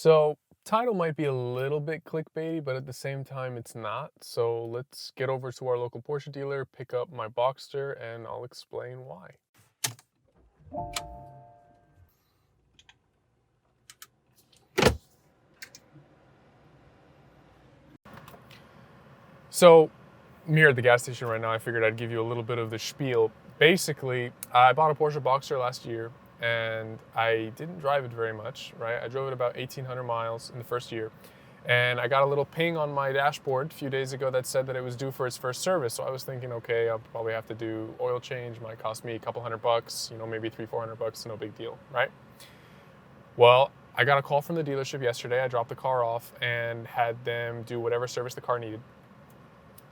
So, title might be a little bit clickbaity, but at the same time, it's not. So, let's get over to our local Porsche dealer, pick up my Boxster, and I'll explain why. So, I'm here at the gas station right now. I figured I'd give you a little bit of the spiel. Basically, I bought a Porsche Boxster last year, and I didn't drive it very much, right? I drove it about 1,800 miles in the first year. And I got a little ping on my dashboard a few days ago that said that it was due for its first service. So I was thinking, okay, I'll probably have to do oil change. Might cost me a couple $100, maybe $300-400, no big deal, right? Well, I got a call from the dealership yesterday. I dropped the car off and had them do whatever service the car needed.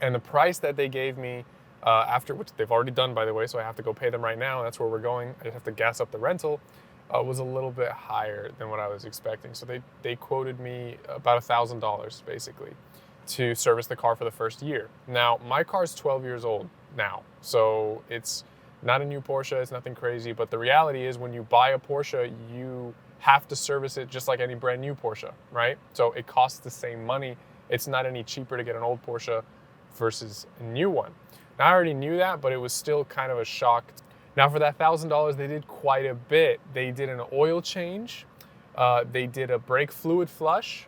And the price that they gave me after, which they've already done, by the way, so I have to go pay them right now. That's where we're going. I just have to gas up the rental. Was a little bit higher than what I was expecting. So they quoted me about $1,000 basically to service the car for the first year. Now, my car is 12 years old now, so it's not a new Porsche, it's nothing crazy, but the reality is when you buy a Porsche, you have to service it just like any brand new Porsche, right? So it costs the same money. It's not any cheaper to get an old Porsche versus a new one. Now, I already knew that, but it was still kind of a shock. Now, for that $1,000, they did quite a bit. They did an oil change, they did a brake fluid flush,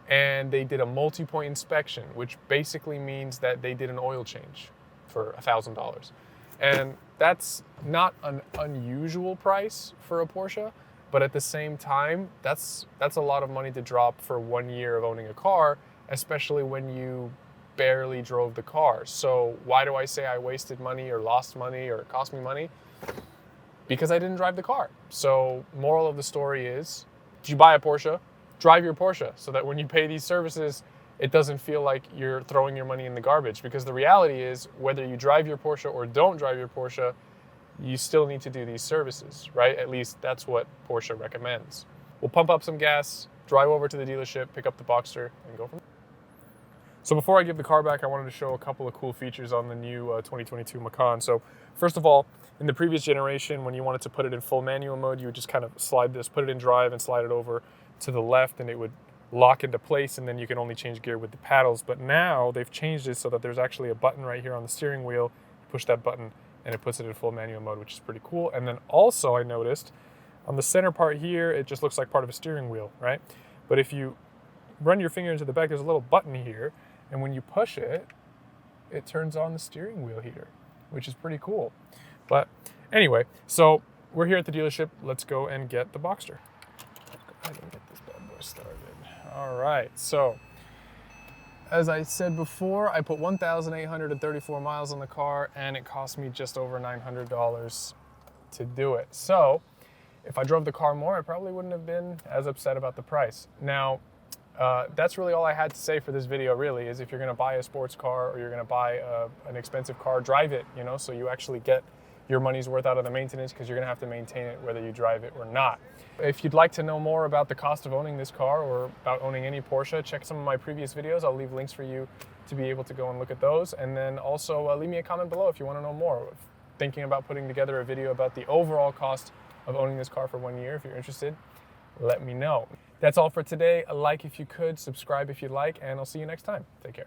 and they did a multi-point inspection, which basically means that they did an oil change for $1,000. And that's not an unusual price for a Porsche, but at the same time, that's a lot of money to drop for 1 year of owning a car, especially when you barely drove the car. So why do I say I wasted money or lost money or it cost me money? Because I didn't drive the car. So moral of the story is, if you buy a Porsche, drive your Porsche so that when you pay these services, it doesn't feel like you're throwing your money in the garbage. Because the reality is, whether you drive your Porsche or don't drive your Porsche, you still need to do these services, right? At least that's what Porsche recommends. We'll pump up some gas, drive over to the dealership, pick up the Boxster, and go from there. So before I give the car back, I wanted to show a couple of cool features on the new 2022 Macan. So first of all, in the previous generation, when you wanted to put it in full manual mode, you would just kind of slide this, put it in drive and slide it over to the left, and it would lock into place, and then you can only change gear with the paddles. But now they've changed it so that there's actually a button right here on the steering wheel. You push that button and it puts it in full manual mode, which is pretty cool. And then also I noticed on the center part here, it just looks like part of a steering wheel, right? But if you run your finger into the back, there's a little button here, and when you push it, it turns on the steering wheel heater, which is pretty cool. But anyway, so we're here at the dealership. Let's go and get the Boxster. Go ahead and get this bad boy started. All right, so as I said before, I put 1,834 miles on the car, and it cost me just over $900 to do it. So if I drove the car more, I probably wouldn't have been as upset about the price. Now, that's really all I had to say for this video, really, is if you're going to buy a sports car or you're going to buy an expensive car, drive it, so you actually get your money's worth out of the maintenance, because you're going to have to maintain it whether you drive it or not. If you'd like to know more about the cost of owning this car or about owning any Porsche, check some of my previous videos. I'll leave links for you to be able to go and look at those. And then also leave me a comment below if you want to know more. Thinking about putting together a video about the overall cost of owning this car for 1 year. If you're interested, let me know. That's all for today. Like if you could, subscribe if you'd like, and I'll see you next time. Take care.